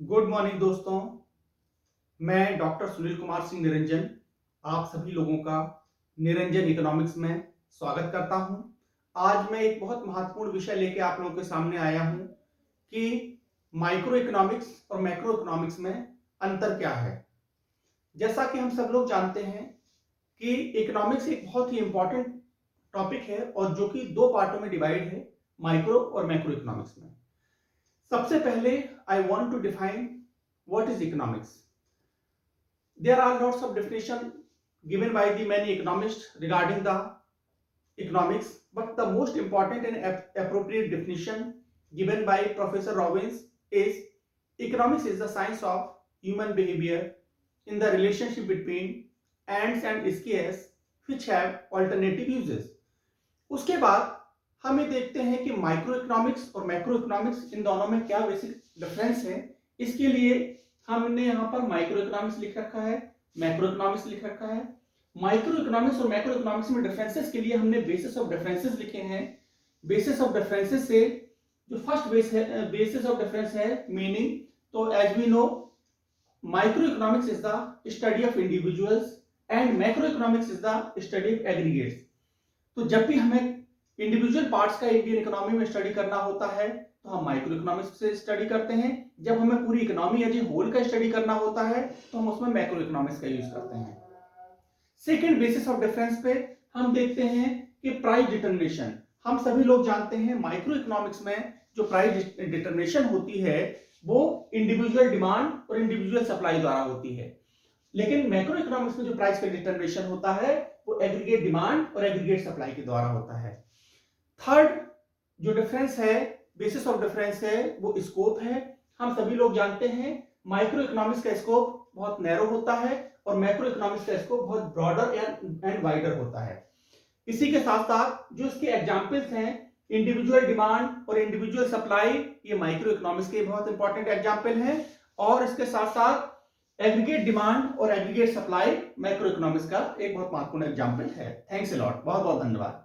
Good morning दोस्तों। मैं doctor Sunil Kumar Singh Niranjan आप सभी लोगों का निरंजन इकोनॉमिक्स में स्वागत करता हूं। आज मैं एक बहुत महत्वपूर्ण विषय लेके आप लोगों के सामने आया हूं कि माइक्रो इकोनॉमिक्स और मैक्रो इकोनॉमिक्स में अंतर क्या है। जैसा कि हम सब लोग जानते हैं कि इकोनॉमिक्स एक बहुत ही इंपॉर्टेंट टॉपिक है और जो कि दो पार्टों में डिवाइड है, माइक्रो और मैक्रो इकोनॉमिक्स में। सबसे पहले I want to define what is economics. There are lots of definition given by the many economists regarding the economics, but the most important and appropriate definition given by Professor Robbins is economics is the science of human behavior in the relationship between ants and scarce which have alternative uses. उसके बाद हम ये देखते हैं कि micro economics और macro economics इन दोनों में क्या बेसिक डिफरेंस है। इसके लिए हमने यहाँ पर माइक्रो इकोनॉमिक्स लिख रखा है, मैक्रो इकोनॉमिक्स लिख रखा है। माइक्रो इकोनॉमिक्स और मैक्रो इकोनॉमिक्स में डिफरेंसेस के लिए हमने बेसिस ऑफ डिफरेंसेस लिखे हैं। बेसिस ऑफ डिफरेंसेस से जो फर्स्ट बेसिस ऑफ डिफरेंस है मीनिंग, तो as we know micro economics is the study of individuals and macro economics is the study of aggregates. तो जब भी हमें इंडिविजुअल पार्ट्स का इंडियन इकोनॉमी में स्टडी करना होता है तो हम माइक्रो इकोनॉमिक्स से स्टडी करते हैं। जब हमें पूरी इकोनॉमी एज ए होल का स्टडी करना होता है तो हम उसमें मैक्रो इकोनॉमिक्स का यूज करते हैं। सेकेंड बेसिस ऑफ डिफरेंस पे हम देखते हैं कि प्राइस डिटर्मिनेशन। हम सभी लोग जानते हैं माइक्रो इकोनॉमिक्स में जो प्राइस डिटर्मिनेशन होती है वो इंडिविजुअल डिमांड और इंडिविजुअल सप्लाई द्वारा होती है, लेकिन मैक्रो इकोनॉमिक्स में जो प्राइस का डिटर्मिनेशन होता है वो एग्रीगेट डिमांड और एग्रीगेट सप्लाई के द्वारा होता है। थर्ड जो डिफरेंस है, बेसिस ऑफ डिफरेंस है, वो स्कोप है। हम सभी लोग जानते हैं माइक्रो इकोनॉमिक्स का स्कोप बहुत नैरो होता है और मैक्रो इकोनॉमिक्स का स्कोप बहुत ब्रॉडर एंड वाइडर होता है। इसी के साथ साथ जो इसके एग्जांपल्स हैं, इंडिविजुअल डिमांड और इंडिविजुअल सप्लाई, ये माइक्रो इकोनॉमिक्स के बहुत इंपॉर्टेंट एग्जांपल हैं, और इसके साथ साथ एग्रीगेट डिमांड और एग्रीगेट सप्लाई मैक्रो इकोनॉमिक्स का एक बहुत महत्वपूर्ण एग्जांपल है। थैंक्स अ लॉट, बहुत बहुत धन्यवाद।